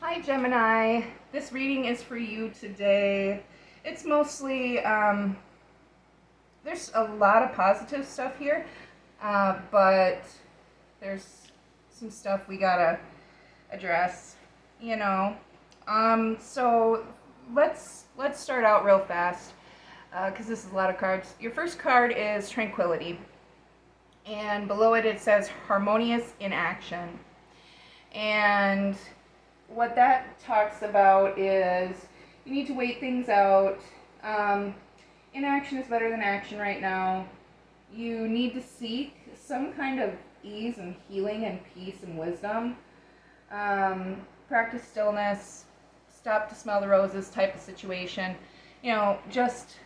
Hi Gemini, this reading is for you today. It's mostly, there's a lot of positive stuff here, but there's some stuff we gotta address, you know. So let's start out real fast, because this is a lot of cards. Your first card is Tranquility, and below it it says Harmonious in Action. And what that talks about is you need to wait things out. Inaction is better than action right now. You need to seek some kind of ease and healing and peace and wisdom. Practice stillness, stop to smell the roses type of situation. Just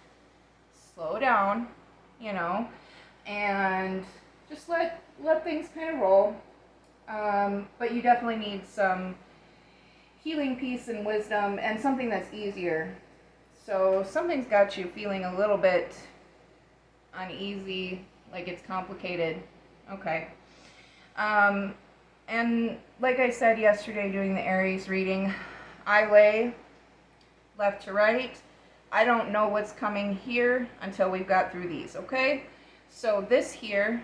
slow down, and just let things kind of roll. But you definitely need some healing, peace, and wisdom, and something that's easier. So something's got you feeling a little bit uneasy, like it's complicated. Okay. And like I said yesterday doing the Aries reading, I lay left to right. I don't know what's coming here until we've got through these, okay? So this here,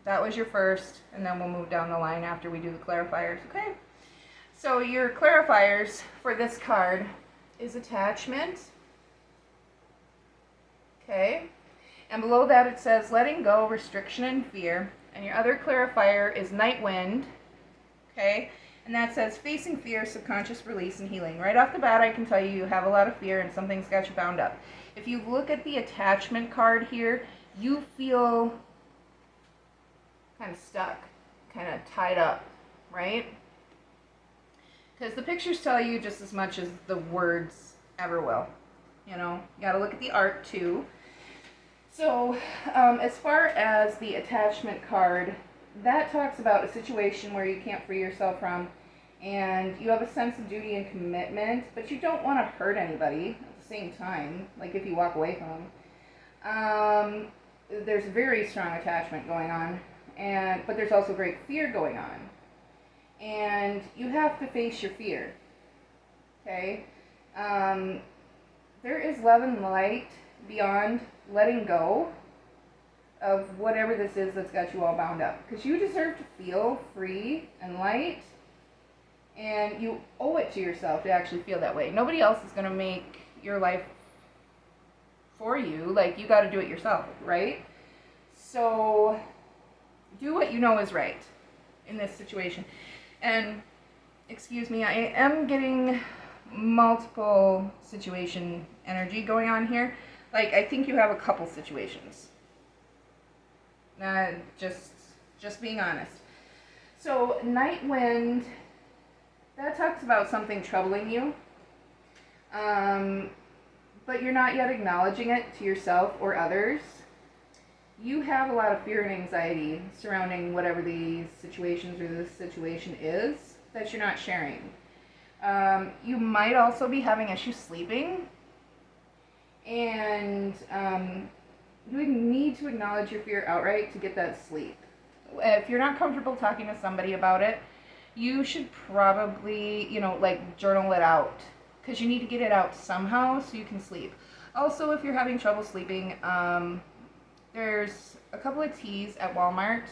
that was your first, and then we'll move down the line after we do the clarifiers, okay? So your clarifiers for this card is attachment, okay? And below that it says letting go, restriction, and fear. And your other clarifier is night wind, okay? And that says facing fear, subconscious release, and healing. Right off the bat, I can tell you you have a lot of fear and something's got you bound up. If you look at the attachment card here, you feel kind of stuck, kind of tied up, right? Because the pictures tell you just as much as the words ever will. You got to look at the art too. So as far as the attachment card, that talks about a situation where you can't free yourself from, and you have a sense of duty and commitment, but you don't want to hurt anybody at the same time, like if you walk away from them. There's very strong attachment going on, but there's also great fear going on. And you have to face your fear, okay? There is love and light beyond letting go of whatever this is that's got you all bound up. Because you deserve to feel free and light, and you owe it to yourself to actually feel that way. Nobody else is going to make your life for you. Like, you got to do it yourself, right? So do what you know is right in this situation. And, excuse me, I am getting multiple situation energy going on here. Like, I think you have a couple situations. Just being honest. So, night wind, that talks about something troubling you. But you're not yet acknowledging it to yourself or others. You have a lot of fear and anxiety surrounding whatever these situations or this situation is that you're not sharing. You might also be having issues sleeping, and you need to acknowledge your fear outright to get that sleep. If you're not comfortable talking to somebody about it, you should probably, journal it out, because you need to get it out somehow so you can sleep. Also, if you're having trouble sleeping, there's a couple of teas at Walmart.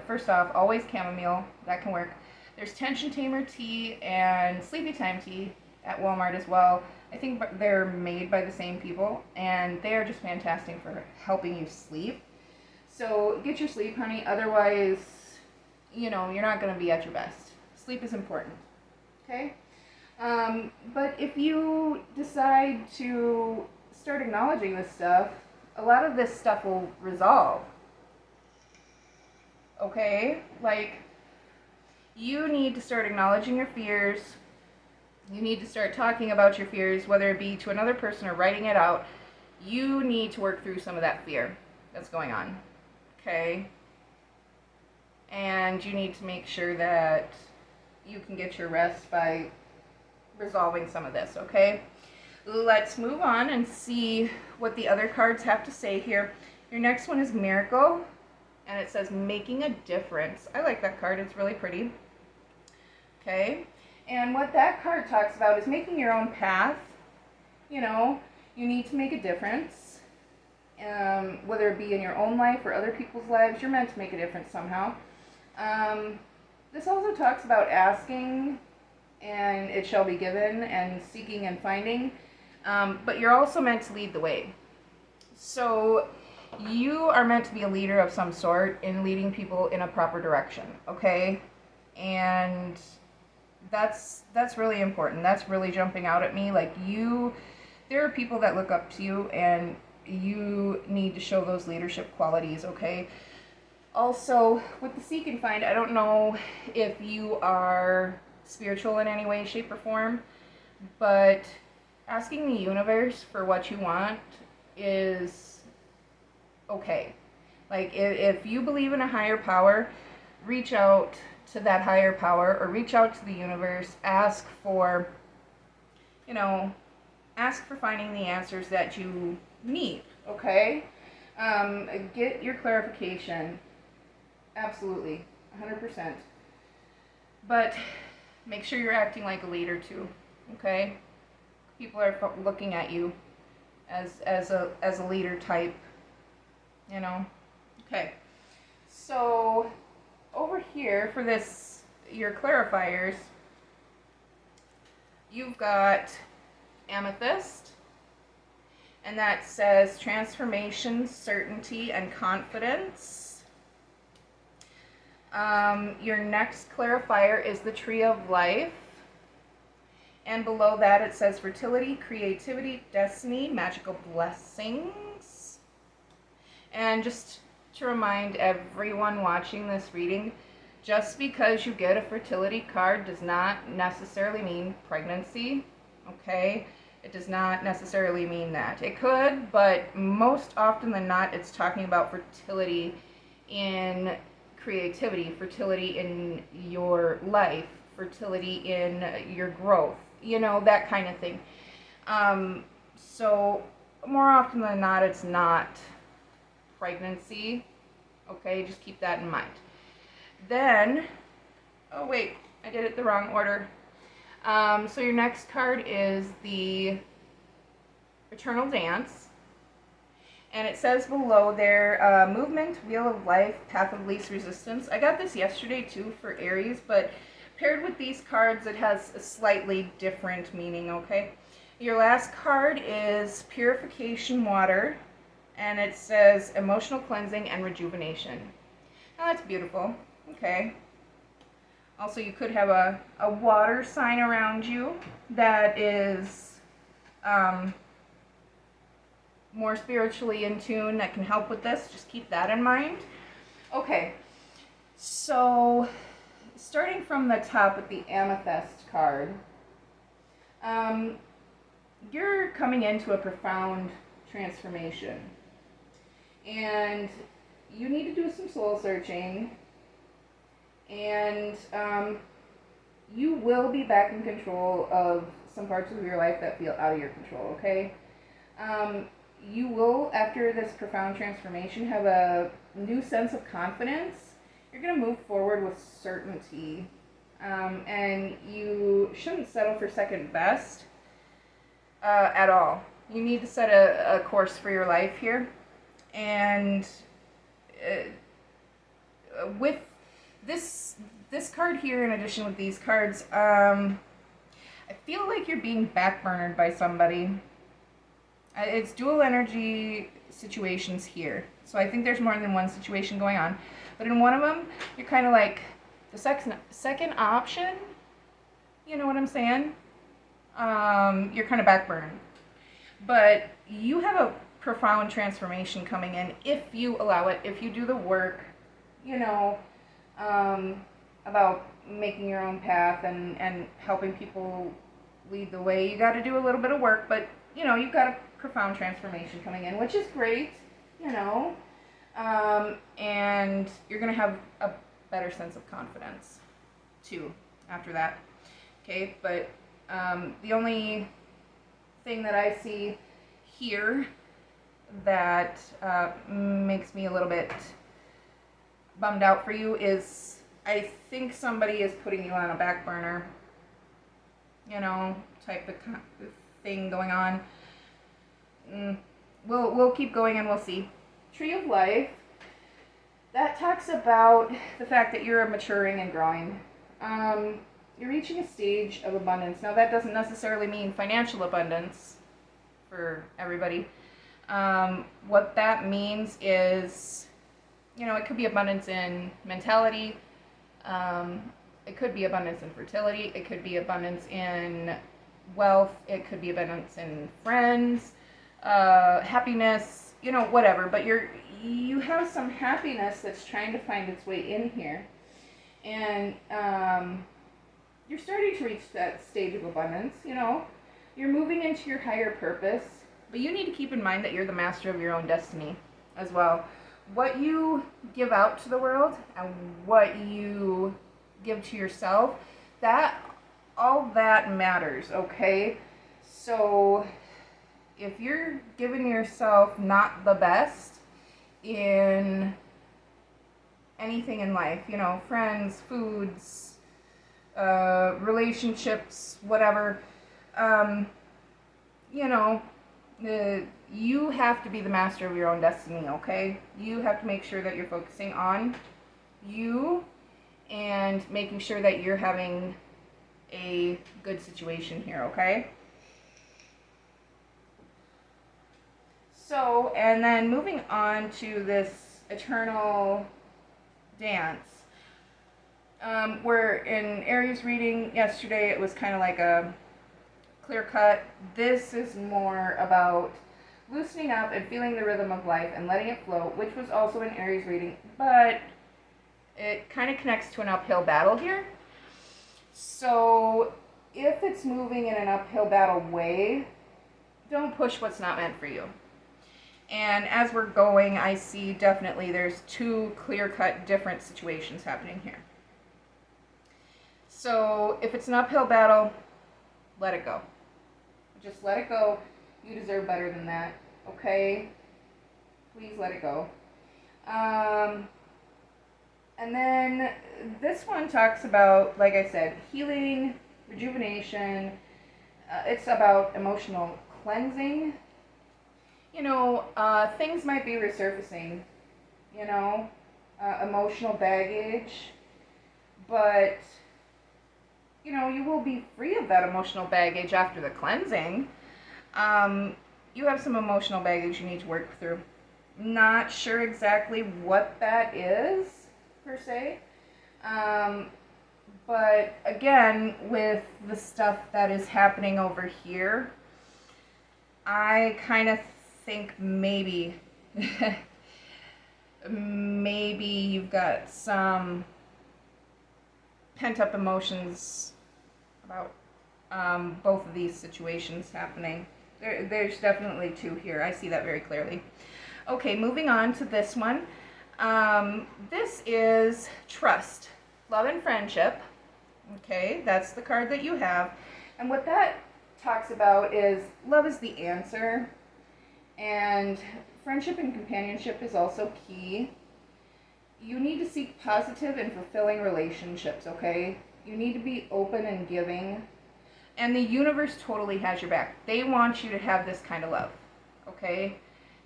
First off, always chamomile. That can work. There's tension tamer tea and sleepy time tea at Walmart as well. I think they're made by the same people, and they are just fantastic for helping you sleep. So get your sleep, honey. Otherwise, you're not going to be at your best. Sleep is important. Okay? But if you decide to start acknowledging this stuff, a lot of this stuff will resolve. Okay? Like, you need to start acknowledging your fears. You need to start talking about your fears, whether it be to another person or writing it out. You need to work through some of that fear that's going on. Okay? And you need to make sure that you can get your rest by resolving some of this, okay? Let's move on and see what the other cards have to say here. Your next one is Miracle, and it says making a difference. I like that card. It's really pretty. Okay. And what that card talks about is making your own path. You know, you need to make a difference. Whether it be in your own life or other people's lives, you're meant to make a difference somehow. This also talks about asking and it shall be given, and seeking and finding. But you're also meant to lead the way. So you are meant to be a leader of some sort in leading people in a proper direction, okay? And that's really important. That's really jumping out at me. Like, there are people that look up to you, and you need to show those leadership qualities, okay? Also, with the seek and find, I don't know if you are spiritual in any way, shape, or form, but asking the universe for what you want is okay. Like, if you believe in a higher power, reach out to that higher power, or reach out to the universe, ask for finding the answers that you need, okay? Get your clarification. Absolutely, 100%. But make sure you're acting like a leader too, okay? People are looking at you as a leader type, you know? Okay, so over here for your clarifiers, you've got amethyst, and that says transformation, certainty, and confidence. Your next clarifier is the tree of life, and below that it says fertility, creativity, destiny, magical blessings. And just to remind everyone watching this reading, just because you get a fertility card does not necessarily mean pregnancy, okay? It does not necessarily mean that. It could, but most often than not, it's talking about fertility in creativity, fertility in your life, fertility in your growth, that kind of thing. So more often than not, it's not pregnancy, okay? Just keep that in mind. Then, oh wait, I did it the wrong order. So your next card is the Eternal Dance. And it says below there, movement, wheel of life, path of least resistance. I got this yesterday too for Aries, but paired with these cards, it has a slightly different meaning, okay? Your last card is purification water, and it says emotional cleansing and rejuvenation. Now that's beautiful, okay? Also, you could have a water sign around you that is more spiritually in tune, that can help with this. Just keep that in mind. Okay, so starting from the top with the amethyst card, you're coming into a profound transformation, and you need to do some soul searching, and you will be back in control of some parts of your life that feel out of your control, okay? You will, after this profound transformation, have a new sense of confidence. You're going to move forward with certainty. And you shouldn't settle for second best at all. You need to set a course for your life here. And with this card here, in addition with these cards, I feel like you're being backburnered by somebody. It's dual energy situations here. So I think there's more than one situation going on. But in one of them, you're kind of like the second option. You know what I'm saying? You're kind of backburned. But you have a profound transformation coming in if you allow it, if you do the work, about making your own path and helping people lead the way. You got to do a little bit of work, but you've got a profound transformation coming in, which is great, and you're going to have a better sense of confidence too after that. Okay, but the only thing that I see here that makes me a little bit bummed out for you is I think somebody is putting you on a back burner. type of thing going on. We'll keep going and we'll see. Tree of Life, that talks about the fact that you're maturing and growing. You're reaching a stage of abundance. Now, that doesn't necessarily mean financial abundance for everybody. What that means is, it could be abundance in mentality. It could be abundance in fertility. It could be abundance in wealth. It could be abundance in friends, happiness, whatever. But you have some happiness that's trying to find its way in here. And you're starting to reach that stage of abundance, You're moving into your higher purpose. But you need to keep in mind that you're the master of your own destiny as well. What you give out to the world and what you give to yourself, all that matters, okay? So if you're giving yourself not the best in anything in life, friends, foods, relationships, whatever, you have to be the master of your own destiny, okay? You have to make sure that you're focusing on you and making sure that you're having a good situation here, okay? So, and then moving on to this eternal dance. Where in Aries reading yesterday, it was kind of like a clear cut. This is more about loosening up and feeling the rhythm of life and letting it flow, which was also in Aries reading, but it kind of connects to an uphill battle here. So if it's moving in an uphill battle way, don't push what's not meant for you. And as we're going, I see definitely there's two clear-cut different situations happening here. So if it's an uphill battle, let it go. Just let it go. You deserve better than that, okay? Please let it go. And then this one talks about, like I said, healing, rejuvenation. It's about emotional cleansing. Things might be resurfacing, emotional baggage, but, you will be free of that emotional baggage after the cleansing. You have some emotional baggage you need to work through. Not sure exactly what that is, per se. But again, with the stuff that is happening over here, I kind of think maybe you've got some pent-up emotions about both of these situations happening. There's definitely two here. I see that very clearly. Okay, moving on to this one. This is trust, love, and friendship. Okay, that's the card that you have. And what that talks about is love is the answer, and friendship and companionship is also key. You need to seek positive and fulfilling relationships, okay? You need to be open and giving. And the universe totally has your back. They want you to have this kind of love, okay?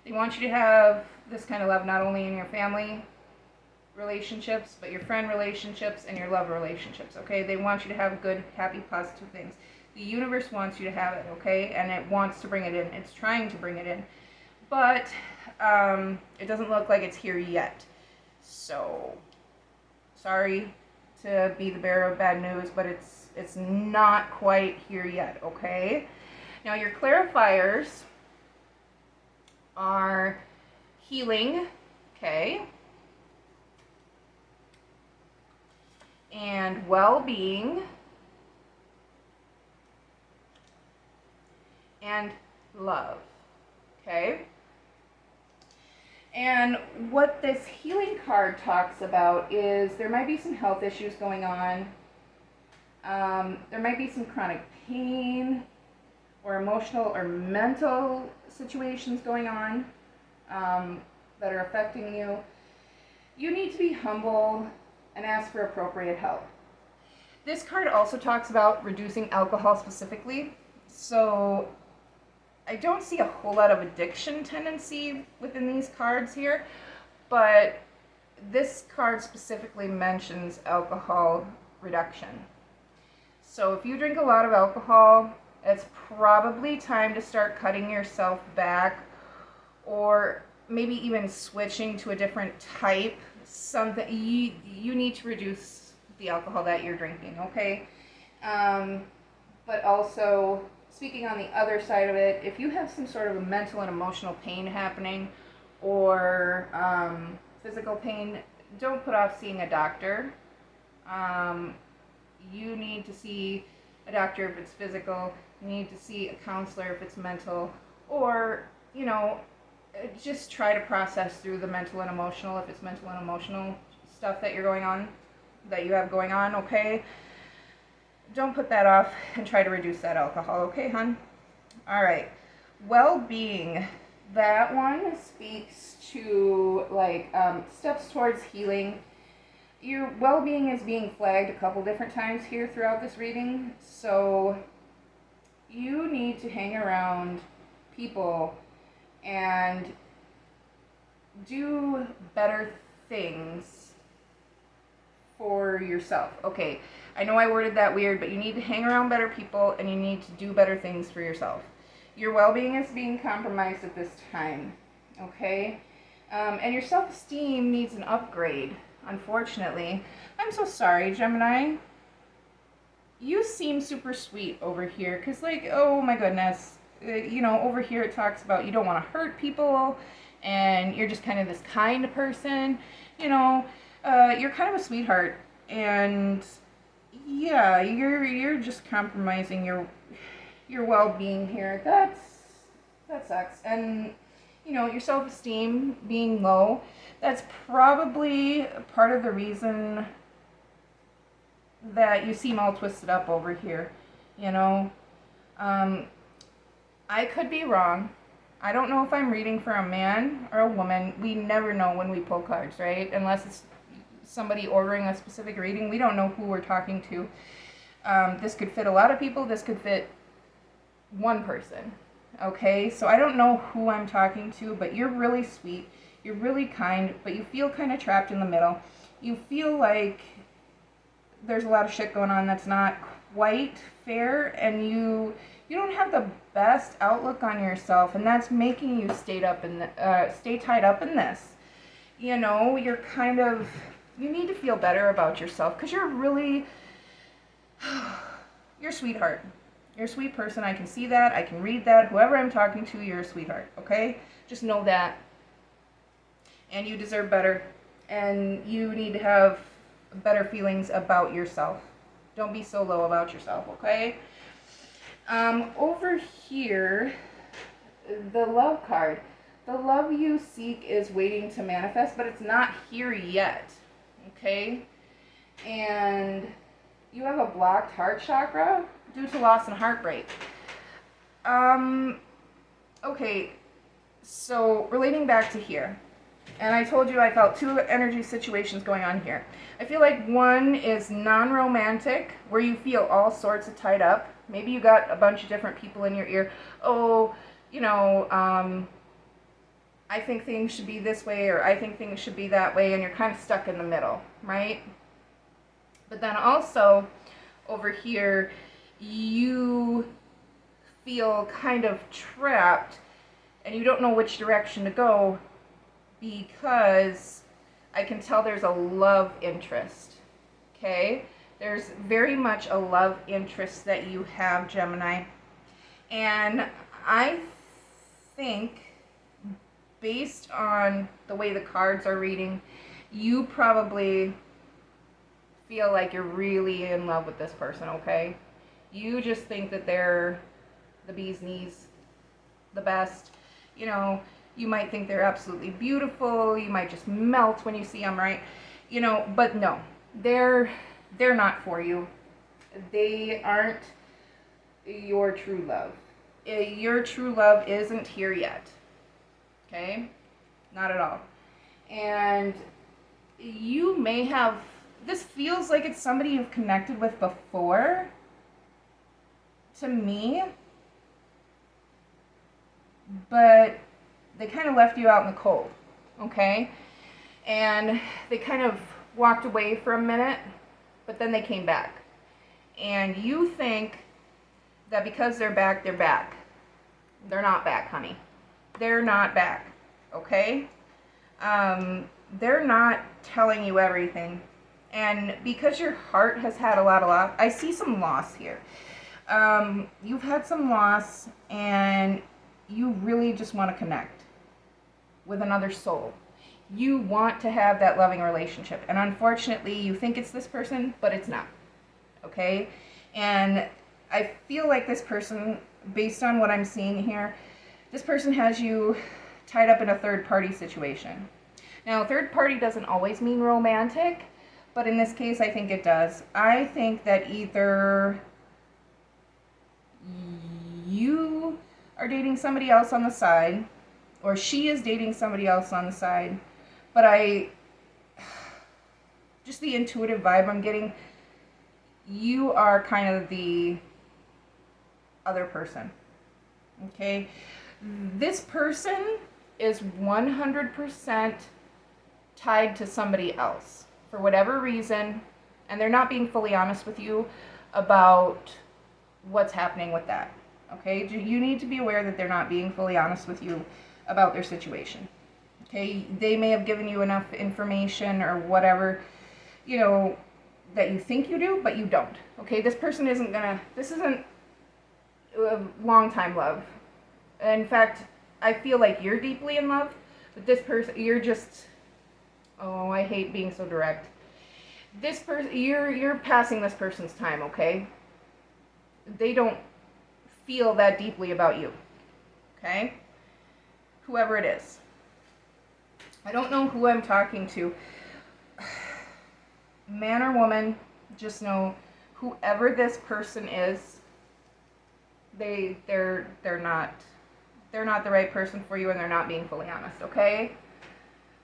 They want you to have this kind of love not only in your family relationships, but your friend relationships and your love relationships, okay? They want you to have good, happy, positive things. The universe wants you to have it, okay? And it wants to bring it in. It's trying to bring it in. But it doesn't look like it's here yet. So, sorry to be the bearer of bad news, but it's not quite here yet, okay? Now, your clarifiers are healing, okay, and well-being, and love, okay? And what this healing card talks about is there might be some health issues going on. There might be some chronic pain or emotional or mental situations going on that are affecting you. You need to be humble and ask for appropriate help. This card also talks about reducing alcohol specifically. So I don't see a whole lot of addiction tendency within these cards here, but this card specifically mentions alcohol reduction. So if you drink a lot of alcohol, it's probably time to start cutting yourself back, or maybe even switching to a different type. Something you need to reduce the alcohol that you're drinking, okay? But also, speaking on the other side of it, if you have some sort of a mental and emotional pain happening, or physical pain, don't put off seeing a doctor. You need to see a doctor if it's physical. You need to see a counselor if it's mental, or, you know, just try to process through the mental and emotional if it's mental and emotional stuff that you have going on, okay? Don't put that off and try to reduce that alcohol, okay, hon? All right. Well-being. That one speaks to, like, steps towards healing. Your well-being is being flagged a couple different times here throughout this reading, so you need to hang around people and do better things for yourself. Okay, I know I worded that weird, but you need to hang around better people and you need to do better things for yourself. Your well-being is being compromised at this time, okay? And your self-esteem needs an upgrade, unfortunately. I'm so sorry, Gemini. You seem super sweet over here, because, like, oh my goodness, you know, over here it talks about you don't want to hurt people, and you're just kind of this kind person, you know, you're kind of a sweetheart, and yeah, you're just compromising your well-being here. That sucks. And you know, your self-esteem being low, that's probably part of the reason that you seem all twisted up over here, you know. I could be wrong. I don't know if I'm reading for a man or a woman. We never know when we pull cards, right? Unless it's somebody ordering a specific reading. We don't know who we're talking to. This could fit a lot of people. This could fit one person. Okay? So I don't know who I'm talking to, but you're really sweet. You're really kind, but you feel kind of trapped in the middle. You feel like there's a lot of shit going on that's not quite fair, and you don't have the best outlook on yourself, and that's making you stay tied up in this. You know, you're kind of, you need to feel better about yourself, because you're really, you're a sweetheart. You're a sweet person. I can see that. I can read that. Whoever I'm talking to, you're a sweetheart, okay? Just know that. And you deserve better. And you need to have better feelings about yourself. Don't be so low about yourself, okay? Over here, the love card. The love you seek is waiting to manifest, but it's not here yet, okay? And you have a blocked heart chakra due to loss and heartbreak. Okay, so relating back to here, and I told you I felt two energy situations going on here. I feel like one is non-romantic, where you feel all sorts of tied up. Maybe you got a bunch of different people in your ear. Oh, you know, I think things should be this way, or I think things should be that way, and you're kind of stuck in the middle, right? But then also, over here, you feel kind of trapped, and you don't know which direction to go, because I can tell there's a love interest, okay? There's very much a love interest that you have, Gemini. And I think, based on the way the cards are reading, you probably feel like you're really in love with this person, okay? You just think that they're the bee's knees, the best. You know, you might think they're absolutely beautiful. You might just melt when you see them, right? You know, but no, they're not for you. They aren't your true love. Your true love isn't here yet. Okay? Not at all. And you may have this feels like it's somebody you've connected with before, to me, but they kind of left you out in the cold, okay? And they kind of walked away for a minute, but then they came back. And you think that because they're back, they're back. They're not back, honey. They're not back, okay? They're not telling you everything. And because your heart has had a lot of loss, I see some loss here. You've had some loss, and you really just want to connect with another soul. You want to have that loving relationship. And unfortunately, you think it's this person, but it's not. Okay? And I feel like this person, based on what I'm seeing here, this person has you tied up in a third-party situation. Now, third party doesn't always mean romantic, but in this case, I think it does. I think that either you are dating somebody else on the side, or she is dating somebody else on the side, but just the intuitive vibe I'm getting, you are kind of the other person, okay? This person is 100% tied to somebody else for whatever reason, and they're not being fully honest with you about what's happening with that, okay? You need to be aware that they're not being fully honest with you about their situation, okay? They may have given you enough information or whatever, you know, that you think you do, but you don't, okay? This person isn't this isn't a long-time love. In fact, I feel like you're deeply in love, but this person, you're just, oh, I hate being so direct. This person, you're passing this person's time, okay? They don't feel that deeply about you, okay? Whoever it is. I don't know who I'm talking to. Man or woman, just know whoever this person is, they're not the right person for you, and they're not being fully honest, okay?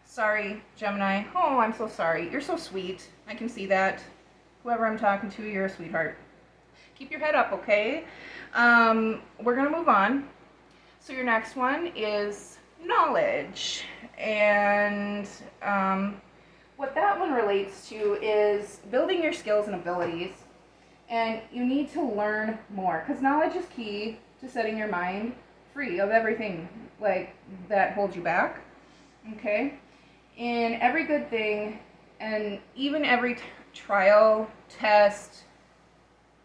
Sorry, Gemini. Oh, I'm so sorry. You're so sweet. I can see that. Whoever I'm talking to, you're a sweetheart. Keep your head up, okay? We're going to move on. So your next one is knowledge. And what that one relates to is building your skills and abilities. And you need to learn more, because knowledge is key to setting your mind free of everything like that holds you back, okay? In every good thing, and even every trial, test,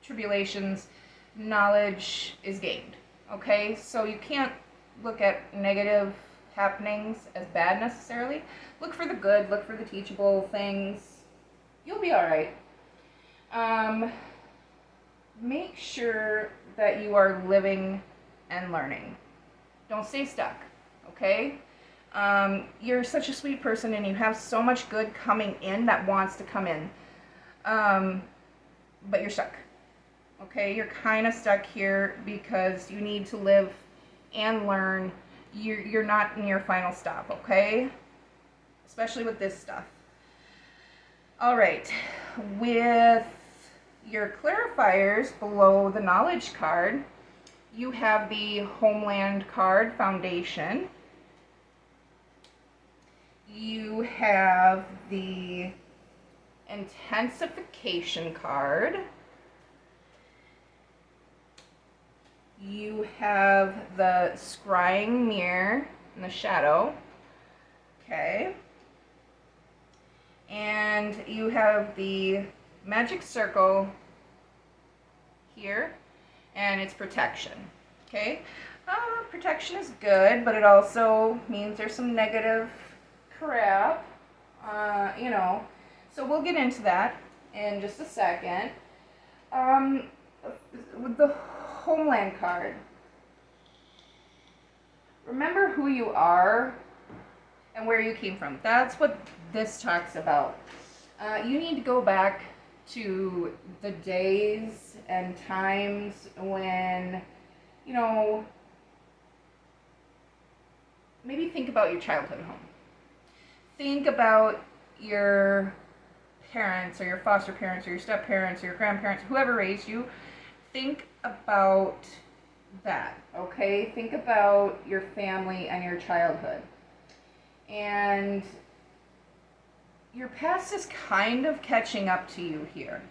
tribulations, knowledge is gained, okay? So you can't look at negative happenings as bad necessarily. Look for the good, look for the teachable things. You'll be all right. Make sure that you are living and learning. Don't stay stuck, okay? You're such a sweet person, and you have so much good coming in that wants to come in. But you're stuck, okay? You're kind of stuck here because you need to live and learn. You're not in your final stop, okay? Especially with this stuff. All right, with your clarifiers below the knowledge card, you have the Homeland card, Foundation. You have the Intensification card. You have the Scrying Mirror in the Shadow. Okay. And you have the Magic Circle here, and it's protection. Okay, protection is good, but it also means there's some negative crap, you know. So we'll get into that in just a second. With the Homeland card, remember who you are and where you came from. That's what this talks about. You need to go back to the days and times when, you know, maybe think about your childhood home. Think about your parents or your foster parents or your step parents or your grandparents, whoever raised you, think about that, okay? Think about your family and your childhood. And your past is kind of catching up to you here.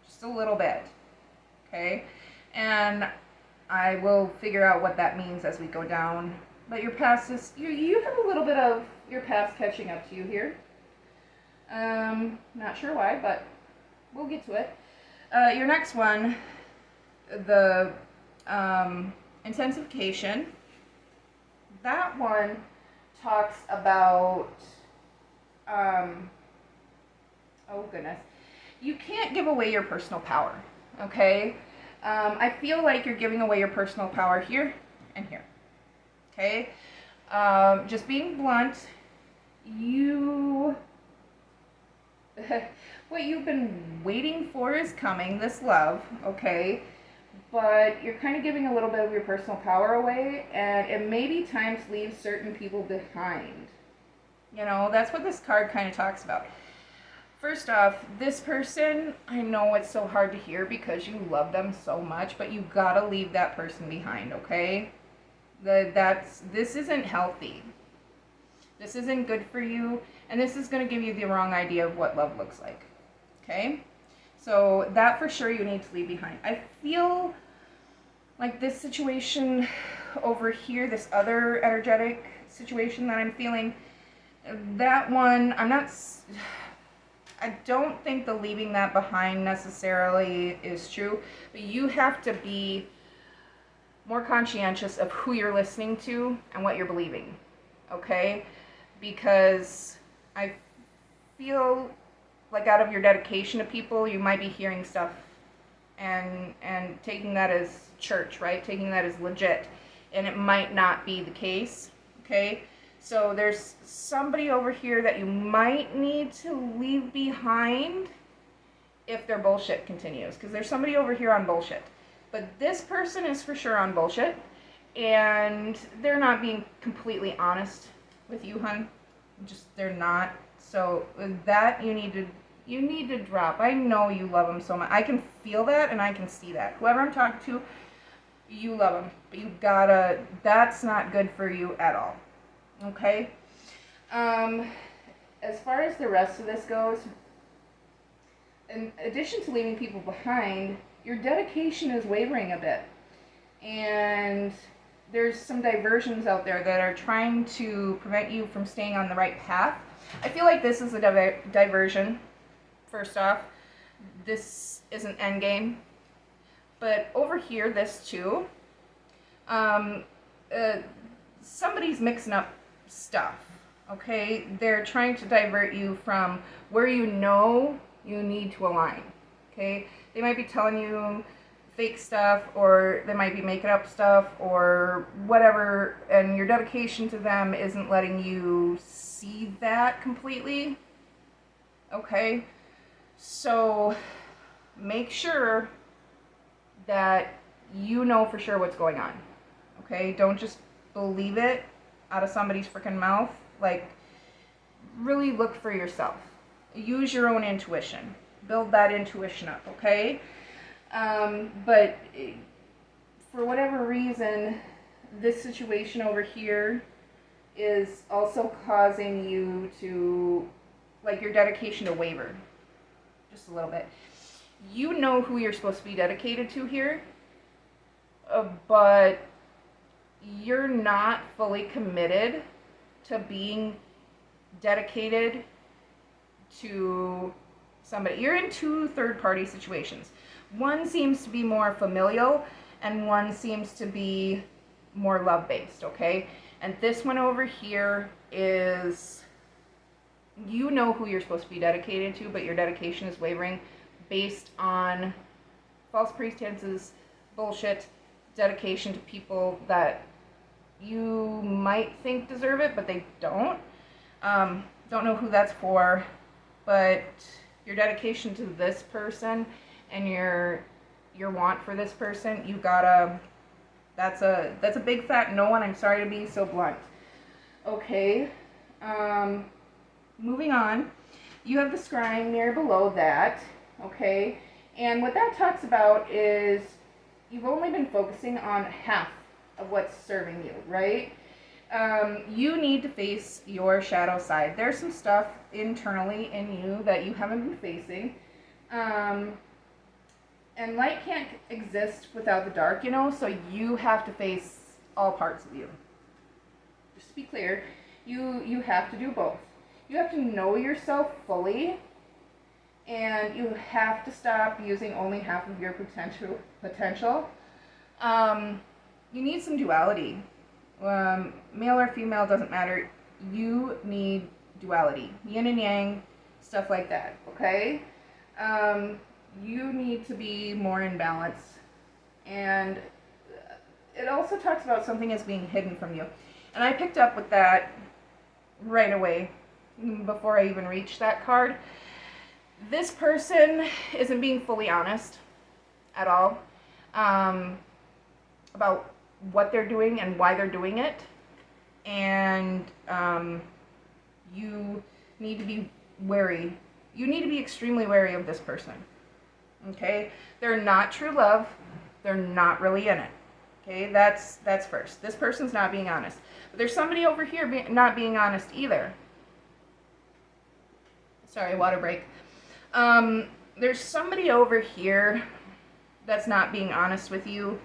Just a little bit, okay? And I will figure out what that means as we go down. But your past is, you have a little bit of your past catching up to you here. Not sure why, but we'll get to it. Your next one, the intensification. That one talks about, oh goodness, you can't give away your personal power, okay? I feel like you're giving away your personal power here and here, okay? Just being blunt, what you've been waiting for is coming, this love, okay? But you're kind of giving a little bit of your personal power away, and it maybe times leaves certain people behind. You know, that's what this card kind of talks about. First off, this person, I know it's so hard to hear because you love them so much, but you gotta leave that person behind, okay? This isn't healthy. This isn't good for you, and this is going to give you the wrong idea of what love looks like, okay? So that for sure you need to leave behind. I feel like this situation over here, this other energetic situation that I'm feeling, that one, I don't think the leaving that behind necessarily is true, but you have to be more conscientious of who you're listening to and what you're believing, okay? Because I feel like out of your dedication to people, you might be hearing stuff and taking that as church, right? Taking that as legit, and it might not be the case, okay? So there's somebody over here that you might need to leave behind if their bullshit continues, because there's somebody over here on bullshit. But this person is for sure on bullshit, and they're not being completely honest with you, hun. They're not. So that you need to drop. I know you love them so much. I can feel that and I can see that. Whoever I'm talking to, you love them, but you gotta. That's not good for you at all. Okay. As far as the rest of this goes, in addition to leaving people behind, your dedication is wavering a bit, and there's some diversions out there that are trying to prevent you from staying on the right path. I feel like this is a diversion, first off. This is an end game. But over here, this too, somebody's mixing up stuff, okay? They're trying to divert you from where you know you need to align, okay? They might be telling you fake stuff, or they might be making up stuff, or whatever, and your dedication to them isn't letting you see that completely, okay? So make sure that you know for sure what's going on, okay? Don't just believe it out of somebody's freaking mouth. Like, really look for yourself. Use your own intuition. Build that intuition up, okay? But for whatever reason, this situation over here is also causing you to, like, your dedication to waver just a little bit. You know who you're supposed to be dedicated to here, but you're not fully committed to being dedicated to somebody. You're in two third-party situations. One seems to be more familial, and one seems to be more love-based, okay? And this one over here is, you know who you're supposed to be dedicated to, but your dedication is wavering based on false pretenses, bullshit, dedication to people that you might think deserve it, but they don't. Don't know who that's for, but your dedication to this person and your want for this person, you gotta, that's a big fat no, and I'm sorry to be so blunt. Okay, moving on. You have the scrying mirror below that, okay? And what that talks about is you've only been focusing on half of what's serving you, right? You need to face your shadow side. There's some stuff internally in you that you haven't been facing. And light can't exist without the dark, you know, so you have to face all parts of you. Just to be clear, you have to do both. You have to know yourself fully, and you have to stop using only half of your potential. You need some duality. Male or female, doesn't matter. You need duality. Yin and yang, stuff like that, okay? You need to be more in balance. And it also talks about something as being hidden from you. And I picked up with that right away before I even reached that card. This person isn't being fully honest at all about what they're doing and why they're doing it. And you need to be wary. You need to be extremely wary of this person. Okay? They're not true love. They're not really in it. Okay? That's first. This person's not being honest. But there's somebody over here not being honest either. Sorry, water break. There's somebody over here that's not being honest with you.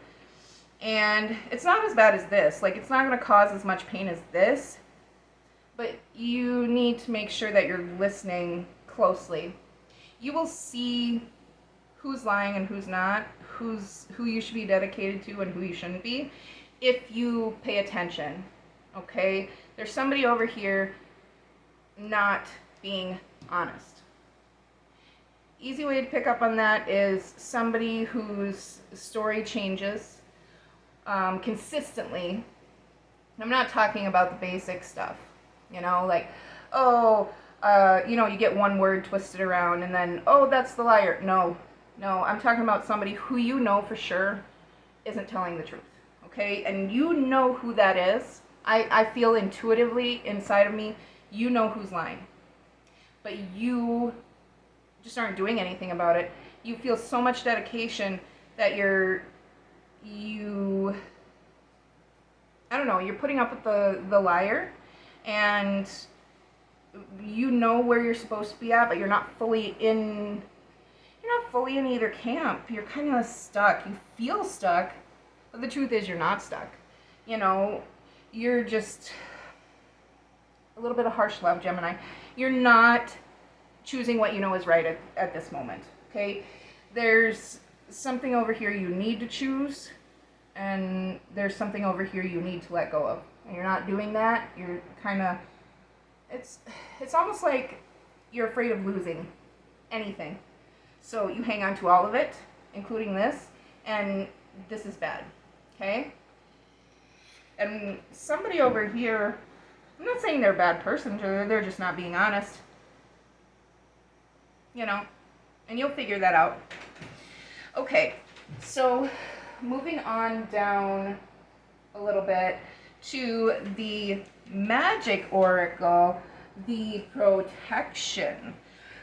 And it's not as bad as this. Like, it's not going to cause as much pain as this. But you need to make sure that you're listening closely. You will see who's lying and who's not, who you should be dedicated to and who you shouldn't be, if you pay attention. Okay? There's somebody over here not being honest. Easy way to pick up on that is somebody whose story changes consistently. I'm not talking about the basic stuff, you know, like, you get one word twisted around and then, that's the liar. No, I'm talking about somebody who you know for sure isn't telling the truth, okay? And you know who that is. I feel intuitively inside of me, you know who's lying. But you just aren't doing anything about it. You feel so much dedication that you're putting up with the liar, and you know where you're supposed to be at, but you're not fully in either camp. You're kind of stuck. You feel stuck, but the truth is you're not stuck. You know, you're just a little bit of harsh love, Gemini. You're not choosing what you know is right at this moment, okay? There's something over here you need to choose, and there's something over here you need to let go of. And you're not doing that. You're kind of, it's almost like you're afraid of losing anything. So you hang on to all of it, including this, and this is bad, okay? And somebody over here, I'm not saying they're a bad person, they're just not being honest. You know, and you'll figure that out. Okay, so moving on down a little bit to the Magic Oracle, the Protection.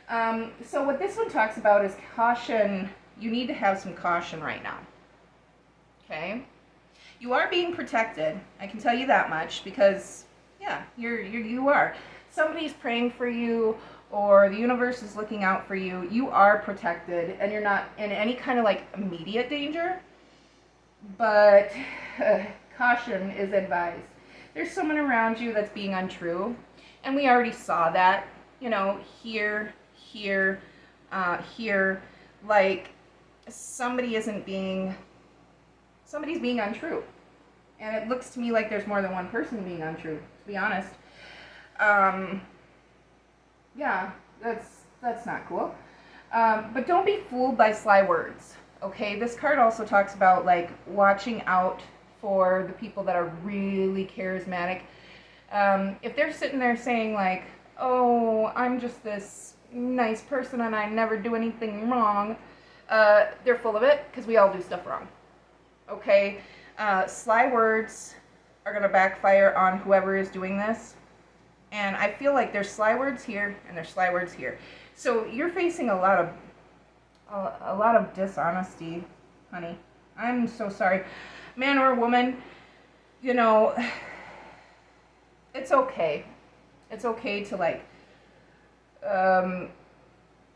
So what this one talks about is caution. You need to have some caution right now. Okay? You are being protected. I can tell you that much because, yeah, you are. Somebody's praying for you, or the universe is looking out for you. You are protected, and you're not in any kind of like immediate danger. But caution is advised. There's someone around you that's being untrue, and we already saw that. You know, here, like somebody's being untrue. And it looks to me like there's more than one person being untrue, to be honest. Yeah, that's not cool. But don't be fooled by sly words, okay? This card also talks about, like, watching out for the people that are really charismatic. If they're sitting there saying, like, oh, I'm just this nice person and I never do anything wrong, they're full of it, because we all do stuff wrong, okay? Sly words are going to backfire on whoever is doing this, And I feel like there's sly words here and there's sly words here. So you're facing a lot of dishonesty, honey. I'm so sorry. Man or woman, you know, it's okay. It's okay to like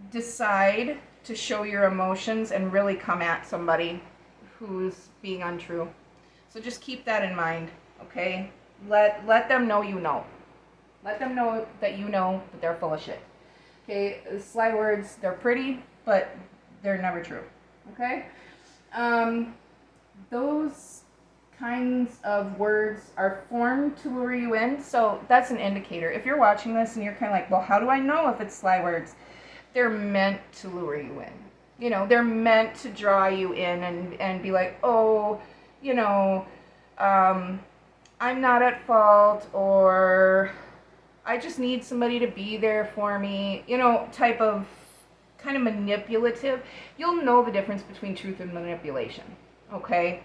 decide to show your emotions and really come at somebody who's being untrue. So just keep that in mind, okay? Let them know you know. Let them know that you know that they're full of shit. Okay, sly words, they're pretty, but they're never true. Okay? Those kinds of words are formed to lure you in, so that's an indicator. If you're watching this and you're kind of like, well, how do I know if it's sly words? They're meant to lure you in. You know, they're meant to draw you in and be like, oh, you know, I'm not at fault, or I just need somebody to be there for me, you know, type of kind of manipulative. You'll know the difference between truth and manipulation, okay?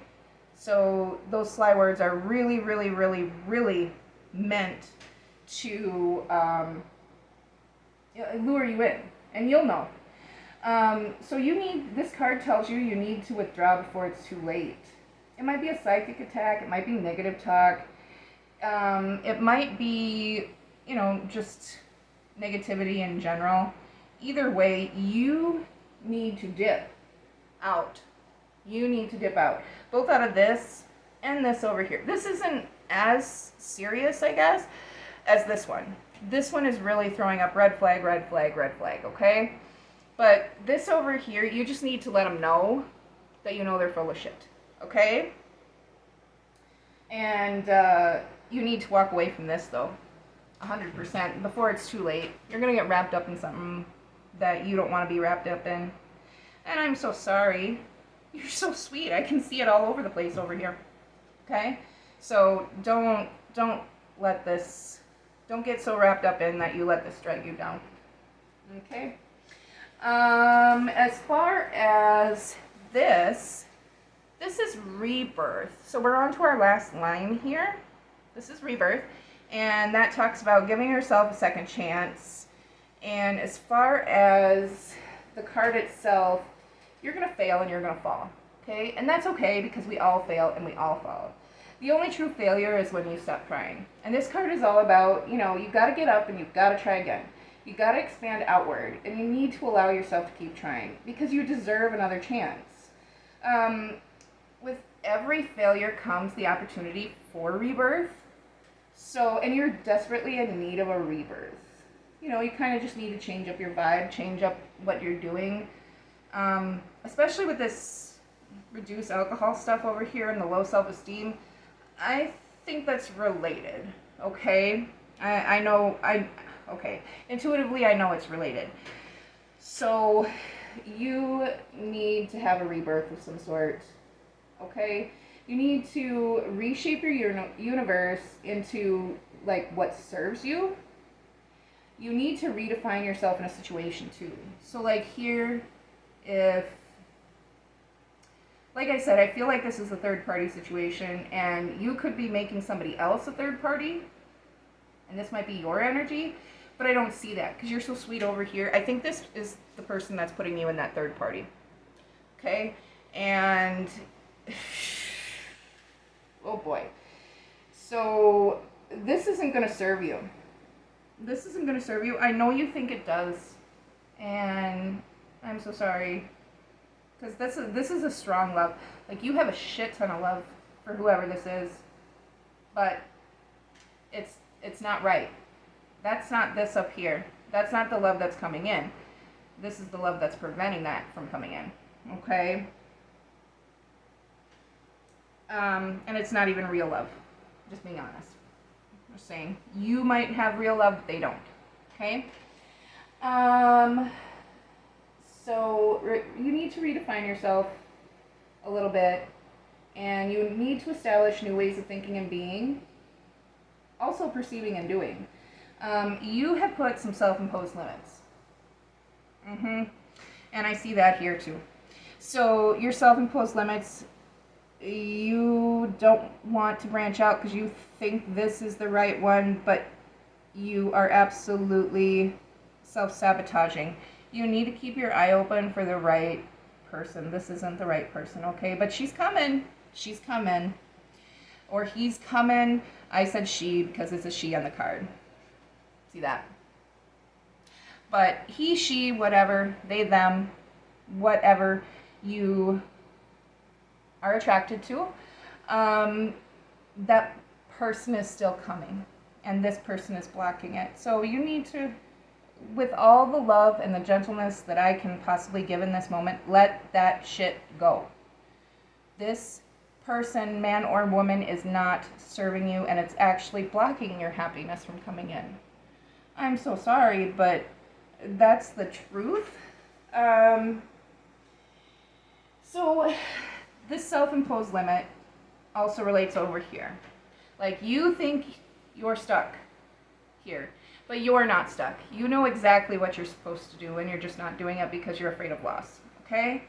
So those sly words are really, really, really, really meant to lure you in, and you'll know. So this card tells you need to withdraw before it's too late. It might be a psychic attack, it might be negative talk, it might be, you know, just negativity in general. Either way, you need to dip out. You need to dip out. Both out of this and this over here. This isn't as serious, I guess, as this one. This one is really throwing up red flag, red flag, red flag, okay? But this over here, you just need to let them know that you know they're full of shit, okay? And you need to walk away from this, though, 100%, before it's too late. You're going to get wrapped up in something that you don't want to be wrapped up in. And I'm so sorry. You're so sweet. I can see it all over the place over here. Okay? So don't let this, don't get so wrapped up in that you let this drag you down. Okay? As far as this is rebirth. So we're on to our last line here. This is rebirth. And that talks about giving yourself a second chance. And as far as the card itself, you're going to fail and you're going to fall. Okay? And that's okay, because we all fail and we all fall. The only true failure is when you stop trying. And this card is all about, you know, you got to get up and you've got to try again. You got to expand outward, and you need to allow yourself to keep trying, because you deserve another chance. With every failure comes the opportunity for rebirth. So, and you're desperately in need of a rebirth. You know, you kind of just need to change up your vibe, change up what you're doing. Especially with this reduced alcohol stuff over here and the low self-esteem. I think that's related, okay? Okay, intuitively I know it's related. So, you need to have a rebirth of some sort, okay? You need to reshape your universe into, like, what serves you. You need to redefine yourself in a situation, too. So, like, here, like I said, I feel like this is a third-party situation, and you could be making somebody else a third party, and this might be your energy, but I don't see that, because you're so sweet over here. I think this is the person that's putting you in that third party, okay? And oh boy. So this isn't going to serve you. This isn't going to serve you. I know you think it does, and I'm so sorry, because this is a strong love. Like, you have a shit ton of love for whoever this is, but it's not right. That's not this up here. That's not the love that's coming in. This is the love that's preventing that from coming in. Okay? And it's not even real love. Just being honest. I'm just saying. You might have real love, but they don't. Okay? So you need to redefine yourself a little bit. And you need to establish new ways of thinking and being. Also perceiving and doing. You have put some self-imposed limits. And I see that here too. So your self-imposed limits, you don't want to branch out because you think this is the right one, but you are absolutely self-sabotaging. You need to keep your eye open for the right person. This isn't the right person, okay? But she's coming. She's coming. Or he's coming. I said she because it's a she on the card. See that? But he, she, whatever, they, them, whatever you are attracted to, that person is still coming. And this person is blocking it. So you need to, with all the love and the gentleness that I can possibly give in this moment, let that shit go. This person, man or woman, is not serving you, and it's actually blocking your happiness from coming in. I'm so sorry, but that's the truth. So this self-imposed limit also relates over here. Like, you think you're stuck here, but you're not stuck. You know exactly what you're supposed to do, and you're just not doing it because you're afraid of loss, okay?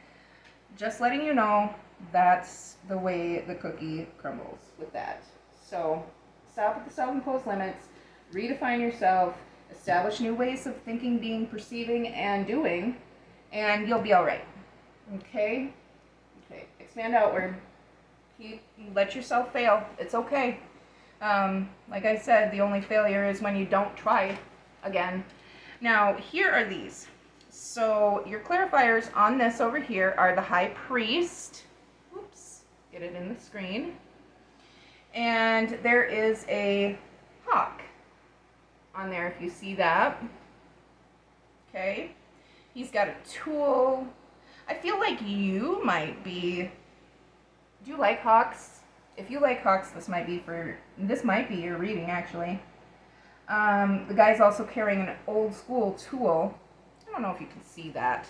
Just letting you know, that's the way the cookie crumbles with that. So stop at the self-imposed limits, redefine yourself, establish new ways of thinking, being, perceiving, and doing, and you'll be all right. Okay? Okay. Expand outward. Let yourself fail. It's okay. Like I said, the only failure is when you don't try again. Now, here are these. So your clarifiers on this over here are the High Priest. Oops, get it in the screen. And there is a hawk on there, if you see that. Okay. He's got a tool. I feel like you might be... Do you like hawks? If you like hawks, this might be your reading, actually. The guy's also carrying an old school tool. I don't know if you can see that.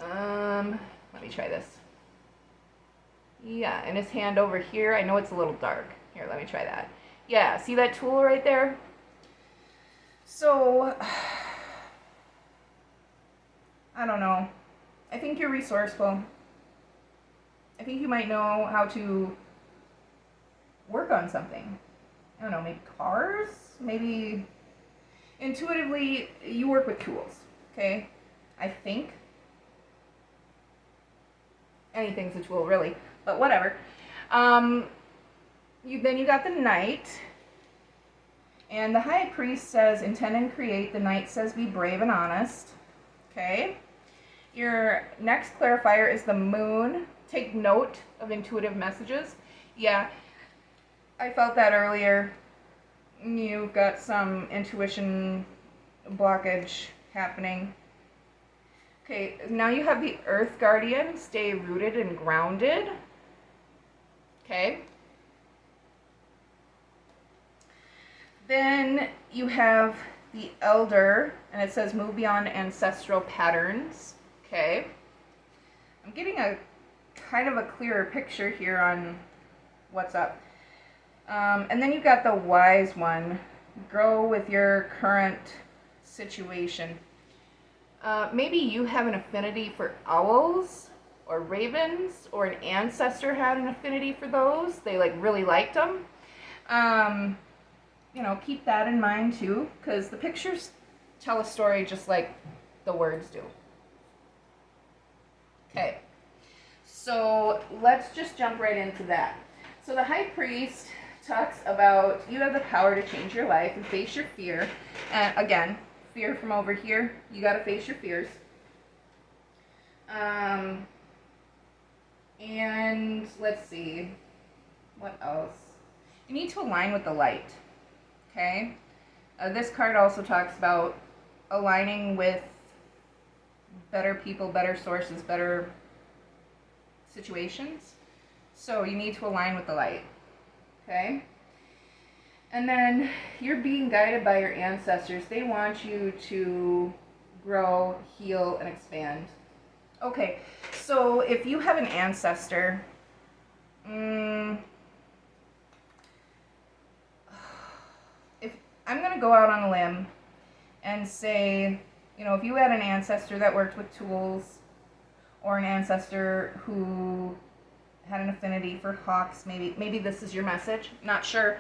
Let me try this. Yeah, and his hand over here, I know it's a little dark. Here, let me try that. Yeah, see that tool right there? So, I don't know. I think you're resourceful. I think you might know how to work on something. I don't know, maybe cars? Maybe intuitively you work with tools, okay? I think. Anything's a tool, really, but whatever. Then you got the Knight. And the High Priest says, intend and create. The Knight says, be brave and honest. Okay? Your next clarifier is the Moon. Take note of intuitive messages. Yeah, I felt that earlier. You've got some intuition blockage happening. Okay, now you have the Earth Guardian. Stay rooted and grounded. Okay. Then you have the Elder, and it says move beyond ancestral patterns. Okay. I'm getting a kind of a clearer picture here on what's up. And then you've got the Wise One. Grow with your current situation. Maybe you have an affinity for owls or ravens, or an ancestor had an affinity for those. They really liked them. Keep that in mind too, because the pictures tell a story just like the words do. Okay, so let's just jump right into that. So the High Priest talks about you have the power to change your life and face your fear. And again, fear from over here, you got to face your fears. And let's see, what else? You need to align with the light. Okay? This card also talks about aligning with better people, better sources, better situations. So you need to align with the light. Okay? And then you're being guided by your ancestors. They want you to grow, heal, and expand. Okay, so if you have an ancestor, if I'm going to go out on a limb and say, if you had an ancestor that worked with tools, or an ancestor who had an affinity for hawks, maybe this is your message, not sure.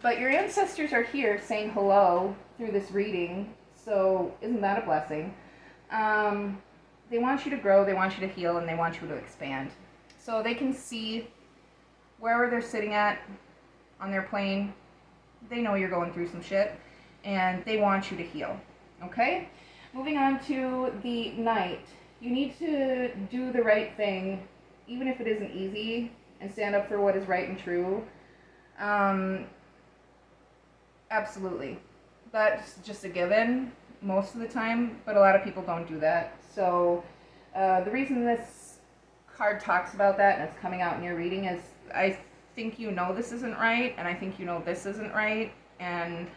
But your ancestors are here saying hello through this reading, so isn't that a blessing? They want you to grow, they want you to heal, and they want you to expand. So they can see wherever they're sitting at on their plane, they know you're going through some shit, and they want you to heal. Okay? Moving on to the Knight. You need to do the right thing, even if it isn't easy, and stand up for what is right and true. Absolutely. That's just a given most of the time, but a lot of people don't do that. So the reason this card talks about that and it's coming out in your reading is I think you know this isn't right, and I think you know this isn't right, and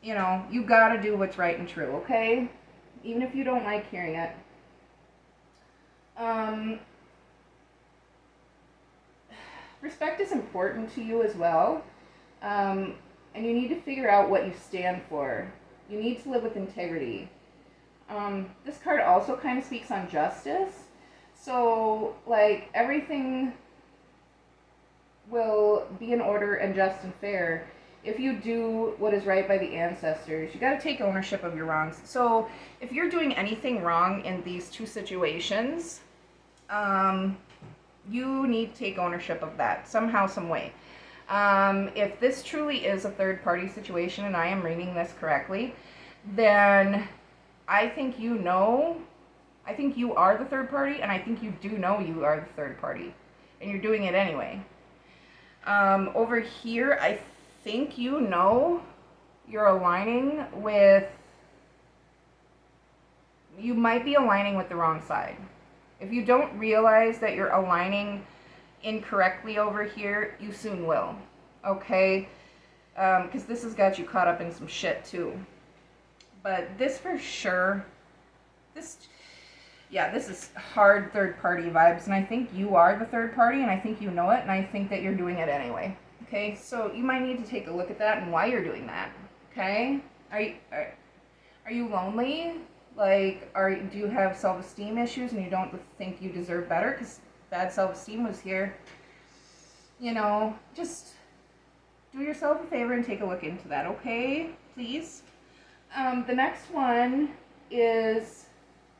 you know, you gotta do what's right and true, okay? Even if you don't like hearing it. Respect is important to you as well. And you need to figure out what you stand for. You need to live with integrity. This card also kind of speaks on justice. So, like, everything will be in order and just and fair if you do what is right by the ancestors. You got to take ownership of your wrongs. So, if you're doing anything wrong in these two situations, you need to take ownership of that somehow, some way. If this truly is a third-party situation and I am reading this correctly, then I think you know, I think you are the third party, and I think you do know you are the third party, and you're doing it anyway. Over here, I think you know you're aligning with, you might be aligning with the wrong side. If you don't realize that you're aligning incorrectly over here, you soon will, okay? Because this has got you caught up in some shit too. But this for sure, this is hard third party vibes, and I think you are the third party, and I think you know it, and I think that you're doing it anyway. Okay, so you might need to take a look at that and why you're doing that. Okay, are you lonely? Like, do you have self-esteem issues and you don't think you deserve better? Because bad self-esteem was here. You know, just do yourself a favor and take a look into that, okay? Please. The next one is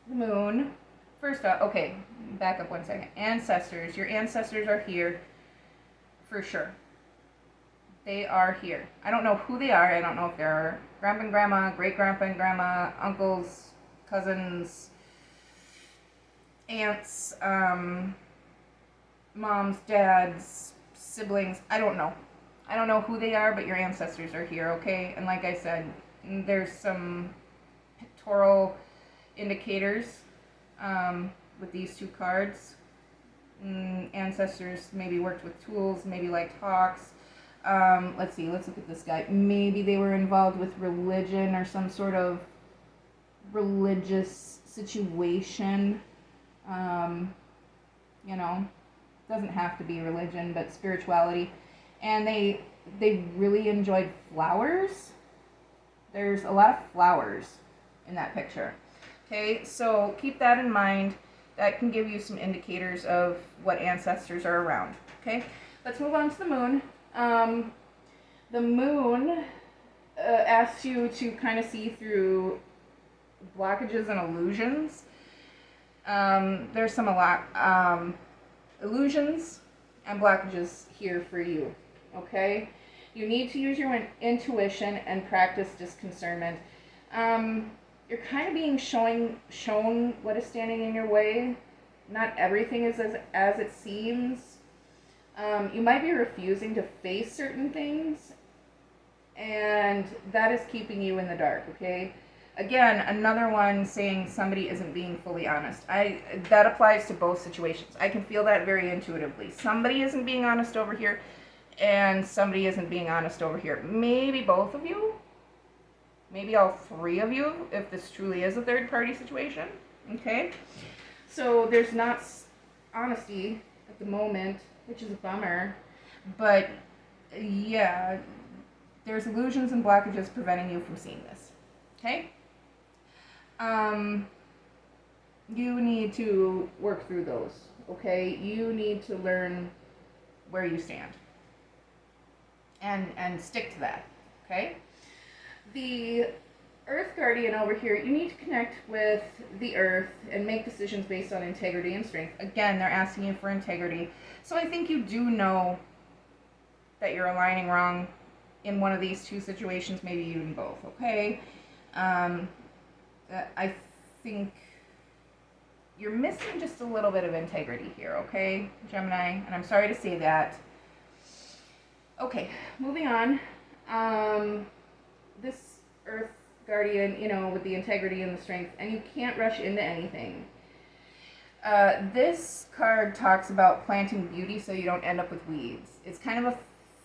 the moon. First off, okay, back up 1 second. Ancestors. Your ancestors are here for sure. They are here. I don't know who they are. I don't know if they're grandpa and grandma, great-grandpa and grandma, uncles, cousins, aunts, moms, dads, siblings. I don't know. I don't know who they are, but your ancestors are here, okay? And like I said, there's some pictorial indicators with these two cards. Ancestors maybe worked with tools, maybe liked hawks. Let's see, let's look at this guy. Maybe they were involved with religion or some sort of religious situation. You know, doesn't have to be religion, but spirituality. And they really enjoyed flowers. There's a lot of flowers in that picture. Okay, so keep that in mind. That can give you some indicators of what ancestors are around. Okay, let's move on to the moon. The moon asks you to kind of see through blockages and illusions. There's some illusions and blockages here for you. Okay, you need to use your intuition and practice discernment. You're kind of being shown what is standing in your way. Not everything is as it seems. You might be refusing to face certain things, and that is keeping you in the dark, okay? Again, another one saying somebody isn't being fully honest. That applies to both situations. I can feel that very intuitively. Somebody isn't being honest over here, and somebody isn't being honest over here. Maybe both of you. Maybe all three of you, if this truly is a third-party situation, okay? So there's not honesty at the moment, which is a bummer, but yeah, there's illusions and blockages preventing you from seeing this, okay? You need to work through those, okay? You need to learn where you stand. and stick to that, okay? The Earth Guardian over here, you need to connect with the Earth and make decisions based on integrity and strength. Again, they're asking you for integrity. So I think you do know that you're aligning wrong in one of these two situations, maybe even both, okay? I think you're missing just a little bit of integrity here, okay, Gemini? And I'm sorry to say that. Okay, moving on. This Earth Guardian, you know, with the integrity and the strength, and you can't rush into anything. This card talks about planting beauty so you don't end up with weeds. It's kind of a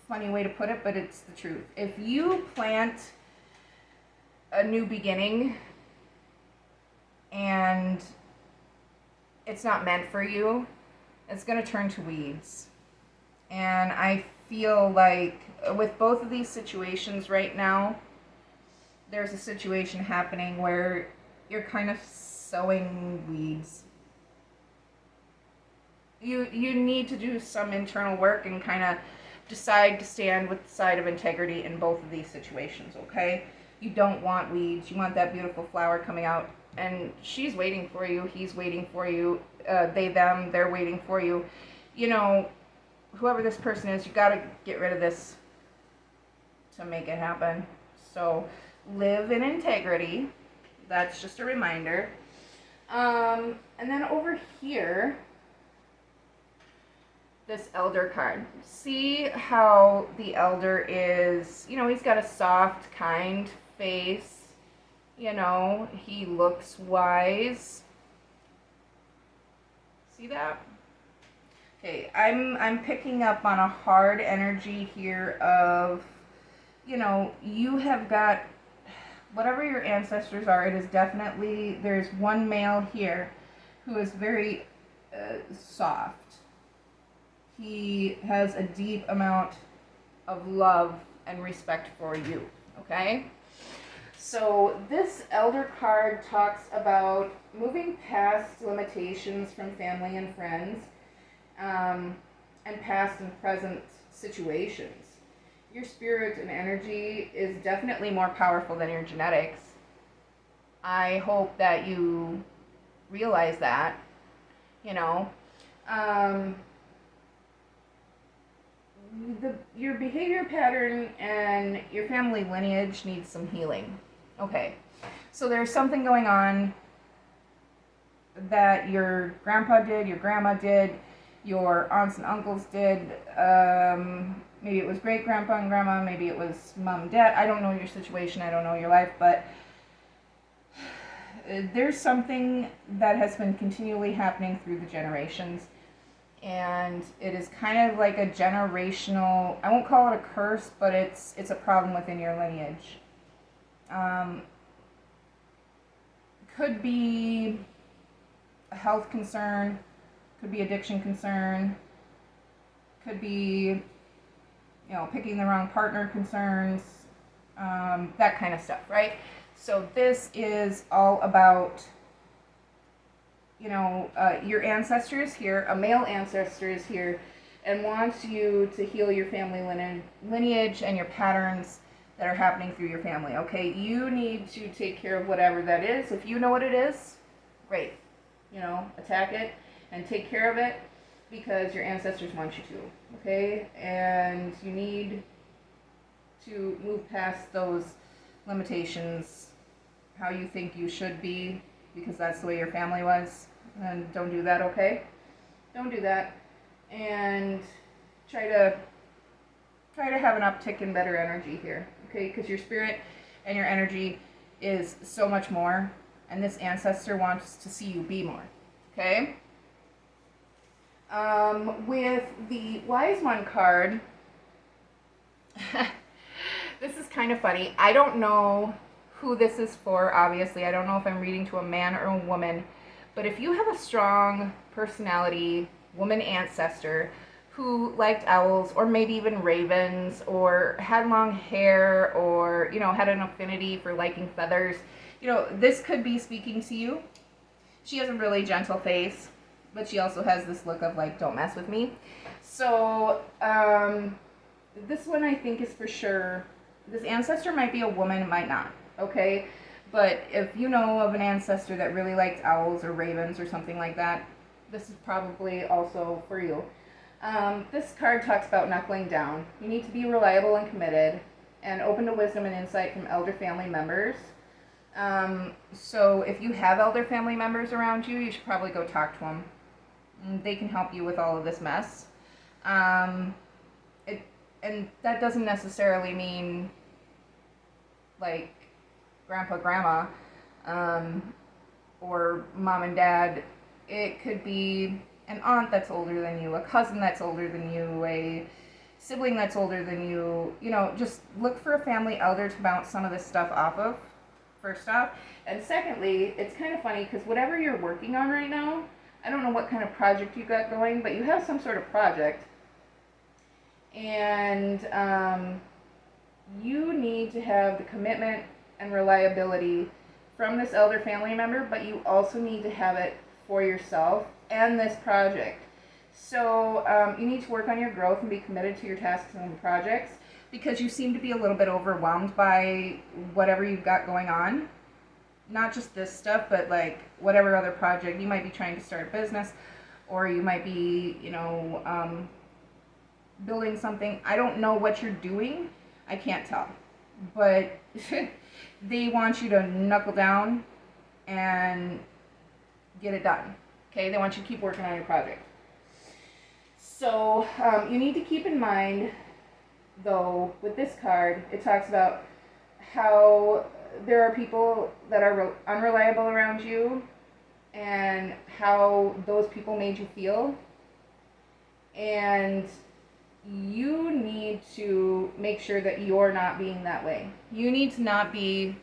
funny way to put it, but it's the truth. If you plant a new beginning and it's not meant for you, it's going to turn to weeds. And I feel like with both of these situations right now, there's a situation happening where you're kind of sowing weeds. You need to do some internal work and kind of decide to stand with the side of integrity in both of these situations, okay? You don't want weeds. You want that beautiful flower coming out. And she's waiting for you. He's waiting for you. They, them, they're waiting for you. You know, whoever this person is, you got to get rid of this to make it happen. So live in integrity. That's just a reminder. And then over here, this elder card. See how the elder is, you know, he's got a soft, kind face. You know, he looks wise. See that? Okay, I'm picking up on a hard energy here of, you know, you have got whatever your ancestors are. It is definitely, there's one male here who is very soft. He has a deep amount of love and respect for you, okay? So this elder card talks about moving past limitations from family and friends, and past and present situations. Your spirit and energy is definitely more powerful than your genetics. I hope that you realize that, you know. Your behavior pattern and your family lineage needs some healing. Okay, so there's something going on that your grandpa did, your grandma did, your aunts and uncles did. Maybe it was great grandpa and grandma, maybe it was mom and dad. I don't know your situation, I don't know your life, but there's something that has been continually happening through the generations. And it is kind of like a generational, I won't call it a curse, but it's a problem within your lineage. Could be a health concern, could be addiction concern, could be, you know, picking the wrong partner concerns, that kind of stuff, right? So this is all about, you know, your ancestor is here, a male ancestor is here, and wants you to heal your family lineage and your patterns that are happening through your family, okay? You need to take care of whatever that is. If you know what it is, great. You know, attack it and take care of it because your ancestors want you to, okay? And you need to move past those limitations, how you think you should be, because that's the way your family was. And don't do that, okay? Don't do that. And try to have an uptick in better energy here, okay? Because your spirit and your energy is so much more, and this ancestor wants to see you be more, okay? With the Wise One card, this is kind of funny. I don't know who this is for, obviously. I don't know if I'm reading to a man or a woman, but if you have a strong personality, woman ancestor, who liked owls, or maybe even ravens, or had long hair, or, you know, had an affinity for liking feathers, you know, this could be speaking to you. She has a really gentle face, but she also has this look of like, don't mess with me. So, this one I think is for sure, this ancestor might be a woman, it might not, okay? But if you know of an ancestor that really likes owls or ravens or something like that, this is probably also for you. This card talks about knuckling down. You need to be reliable and committed and open to wisdom and insight from elder family members. So if you have elder family members around you, you should probably go talk to them. They can help you with all of this mess. And that doesn't necessarily mean like grandpa, grandma, or mom and dad. It could be an aunt that's older than you, a cousin that's older than you, a sibling that's older than you. You know, just look for a family elder to bounce some of this stuff off of, first off. And secondly, it's kind of funny because whatever you're working on right now, I don't know what kind of project you got going, but you have some sort of project. And you need to have the commitment and reliability from this elder family member, but you also need to have it for yourself and this project. So you need to work on your growth and be committed to your tasks and projects, because you seem to be a little bit overwhelmed by whatever you've got going on. Not just this stuff, but like whatever other project. You might be trying to start a business, or you might be, building something. I don't know what you're doing. I can't tell. But they want you to knuckle down and get it done. Okay? They want you to keep working on your project. So you need to keep in mind, though, with this card, it talks about how there are people that are unreliable around you and how those people made you feel. And you need to make sure that you're not being that way. You need to not be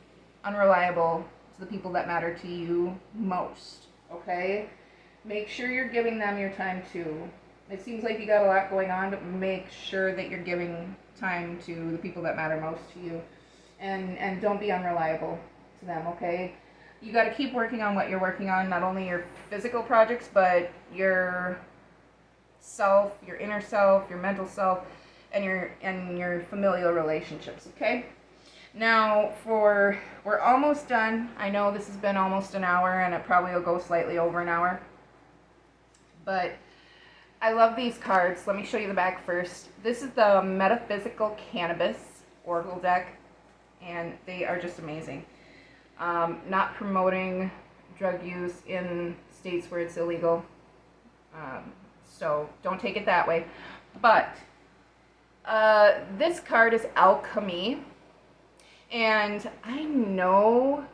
unreliable to the people that matter to you most, okay? Make sure you're giving them your time too. It seems like you got a lot going on, but make sure that you're giving time to the people that matter most to you. And don't be unreliable to them, okay? You got to keep working on what you're working on, not only your physical projects, but your self, your inner self, your mental self, and your familial relationships, okay? Now, we're almost done. I know this has been almost an hour, and it probably will go slightly over an hour. But I love these cards. Let me show you the back first. This is the Metaphysical Cannabis Oracle deck, and they are just amazing. Not promoting drug use in states where it's illegal. So don't take it that way. But this card is alchemy. And I don't know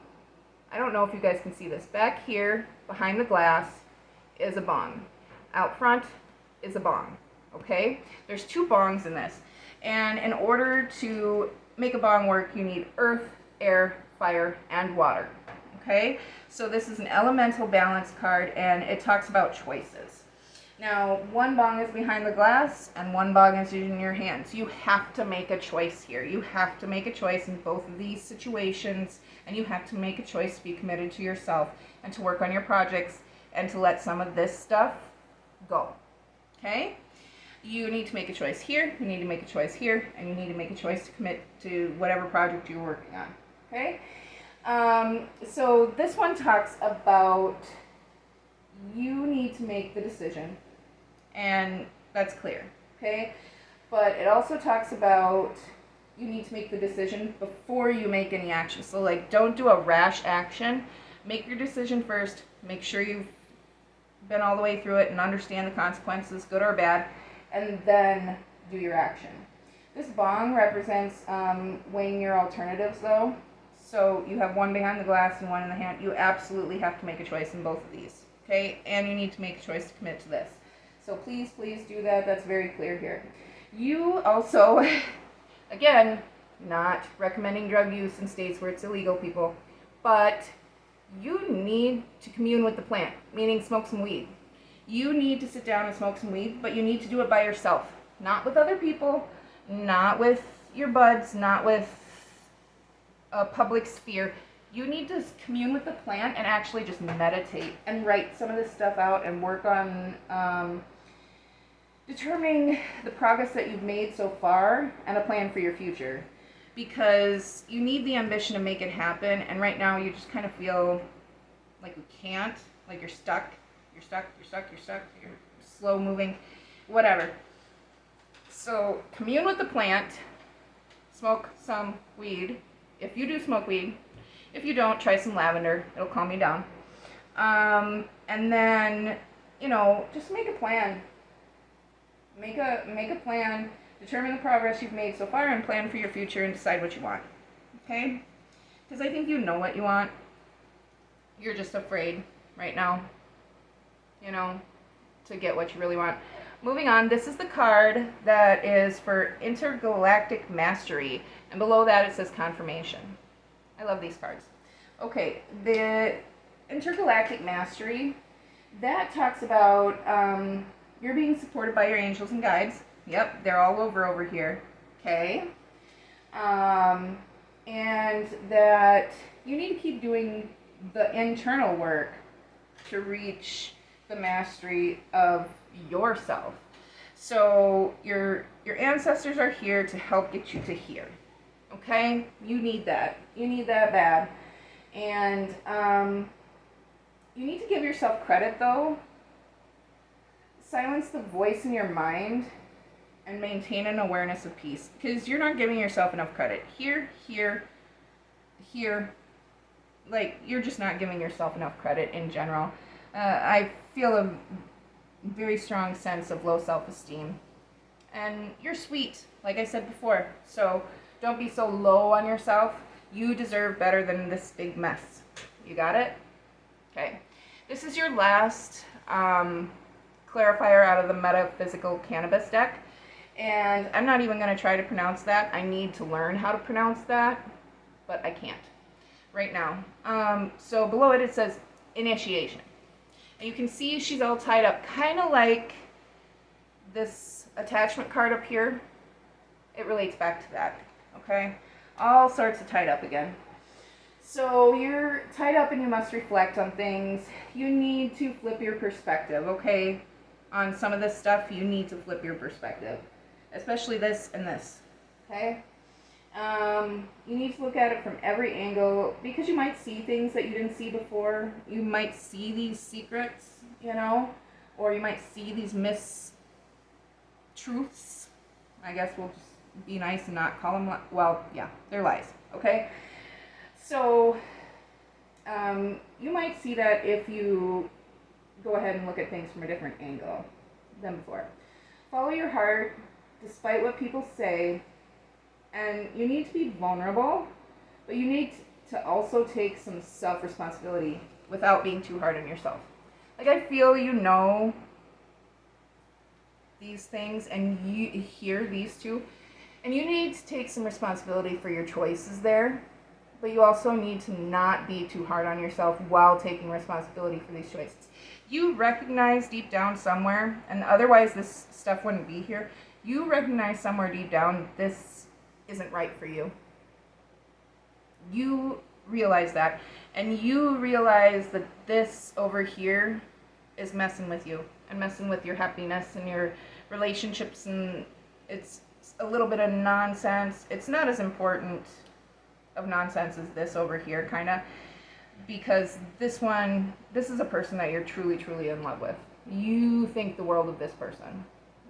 if you guys can see this. Back here, behind the glass, is a bong. Out front is a bong. Okay? There's two bongs in this. And in order to make a bong work, you need earth, air, fire, and water. Okay? So this is an elemental balance card, and it talks about choices. Now, one bong is behind the glass, and one bong is in your hands. You have to make a choice here. You have to make a choice in both of these situations, and you have to make a choice to be committed to yourself and to work on your projects and to let some of this stuff go. Okay? You need to make a choice here, you need to make a choice here, and you need to make a choice to commit to whatever project you're working on. Okay? So this one talks about you need to make the decision, and that's clear, okay? But it also talks about you need to make the decision before you make any action. So like, don't do a rash action. Make your decision first. Make sure you've been all the way through it and understand the consequences, good or bad, and then do your action. This bong represents weighing your alternatives, though. So you have one behind the glass and one in the hand. You absolutely have to make a choice in both of these. Okay, and you need to make a choice to commit to this. So please do that. That's very clear here. You also, again, not recommending drug use in states where it's illegal, people, but you need to commune with the plant, meaning smoke some weed. You need to sit down and smoke some weed, but you need to do it by yourself, not with other people, not with your buds, not with a public sphere. You need to commune with the plant and actually just meditate and write some of this stuff out and work on determining the progress that you've made so far and a plan for your future. Because you need the ambition to make it happen, and right now you just kind of feel like you can't, like you're stuck, you're slow moving, whatever. So commune with the plant, smoke some weed. If you do smoke weed, if you don't, try some lavender, it'll calm you down. And then, just make a plan. Make a plan, determine the progress you've made so far, and plan for your future and decide what you want. Okay? Because I think you know what you want. You're just afraid right now, to get what you really want. Moving on, this is the card that is for intergalactic mastery. And below that it says confirmation. I love these cards. Okay, the intergalactic mastery, that talks about you're being supported by your angels and guides. Yep, they're all over here. Okay. And that you need to keep doing the internal work to reach the mastery of yourself. So your ancestors are here to help get you to here. Okay? You need that. You need that bad. And you need to give yourself credit, though. Silence the voice in your mind and maintain an awareness of peace, because you're not giving yourself enough credit. Here, like, you're just not giving yourself enough credit in general. I feel a very strong sense of low self-esteem. And you're sweet, like I said before, so don't be so low on yourself. You deserve better than this big mess. You got it? Okay. This is your last clarifier out of the metaphysical cannabis deck. And I'm not even going to try to pronounce that. I need to learn how to pronounce that, but I can't right now. So below it, it says initiation. And you can see she's all tied up, kind of like this attachment card up here. It relates back to that, okay? All sorts of tied up again. So you're tied up and you must reflect on things. You need to flip your perspective, okay? On some of this stuff, you need to flip your perspective. Especially this and this, okay? You need to look at it from every angle, because you might see things that you didn't see before. You might see these secrets, or you might see these mistruths. I guess we'll just be nice and not call them, well, yeah, they're lies, okay? So, you might see that if you go ahead and look at things from a different angle than before. Follow your heart, despite what people say, and you need to be vulnerable, but you need to also take some self-responsibility without being too hard on yourself. Like, I feel these things, and you hear these two, and you need to take some responsibility for your choices there, but you also need to not be too hard on yourself while taking responsibility for these choices. You recognize deep down somewhere, and otherwise this stuff wouldn't be here, you recognize somewhere deep down this isn't right for you. You realize that, and you realize that this over here is messing with you and messing with your happiness and your relationships, and it's a little bit of nonsense. It's not as important of nonsense as this over here, kind of, because this is a person that you're truly, truly in love with. You think the world of this person.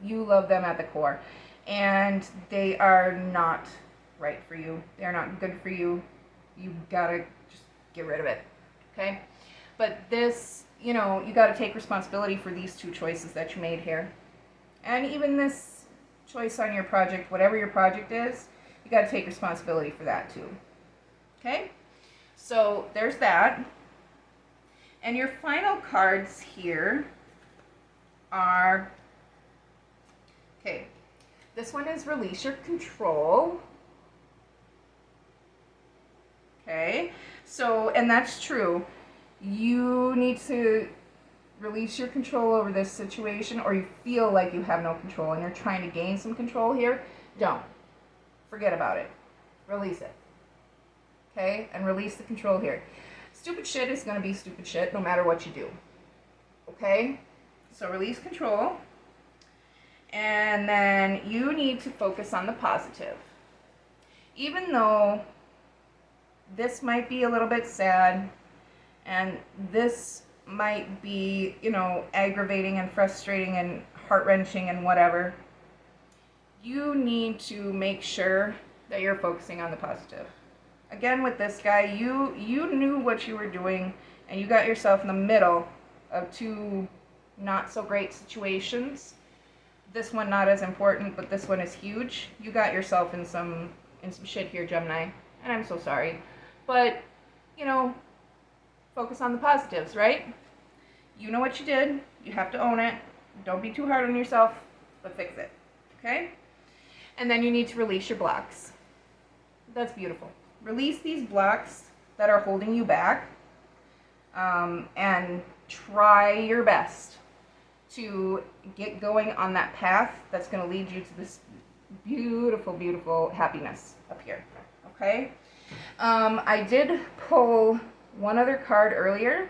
You love them at the core, and they are not right for you. They're not good for you. You gotta just get rid of it, okay? But this, you gotta take responsibility for these two choices that you made here. And even this choice on your project, whatever your project is, you gotta take responsibility for that too, okay? So there's that. And your final cards here are, okay, this one is release your control. Okay, so, and that's true. You need to release your control over this situation, or you feel like you have no control and you're trying to gain some control here. Don't. Forget about it. Release it. Okay, and release the control here. Stupid shit is going to be stupid shit no matter what you do. Okay, so release control. And then you need to focus on the positive. Even though this might be a little bit sad, and this might be, aggravating and frustrating and heart-wrenching and whatever, you need to make sure that you're focusing on the positive. Again, with this guy, you knew what you were doing, and you got yourself in the middle of two not so great situations. This one not as important, but this one is huge. You got yourself in some shit here, Gemini, and I'm so sorry. But, focus on the positives, right? You know what you did. You have to own it. Don't be too hard on yourself, but fix it. Okay? And then you need to release your blocks. That's beautiful. Release these blocks that are holding you back, and try your best to get going on that path that's going to lead you to this beautiful, beautiful happiness up here. Okay? I did pull one other card earlier,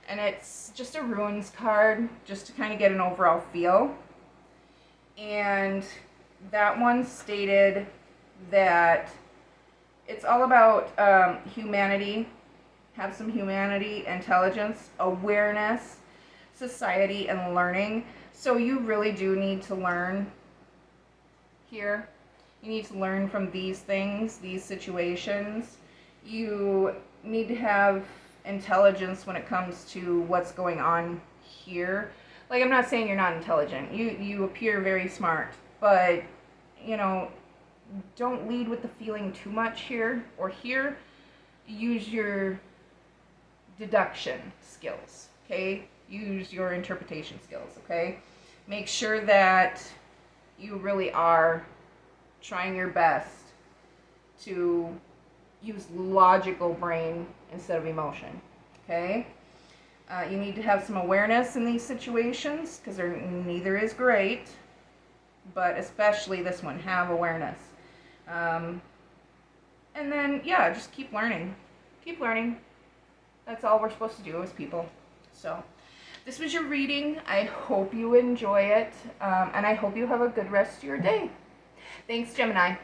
and it's just a runes card, just to kind of get an overall feel. And that one stated that it's all about humanity, have some humanity, intelligence, awareness, society, and learning. So you really do need to learn here. You need to learn from these things, these situations. You need to have intelligence when it comes to what's going on here. Like, I'm not saying you're not intelligent. You appear very smart, but, don't lead with the feeling too much here or here. Use your deduction skills, okay? Use your interpretation skills, okay? Make sure that you really are trying your best to use logical brain instead of emotion, okay? You need to have some awareness in these situations, because neither is great, but especially this one, have awareness. And then, just keep learning. Keep learning. That's all we're supposed to do as people. So, this was your reading. I hope you enjoy it, and I hope you have a good rest of your day. Thanks, Gemini.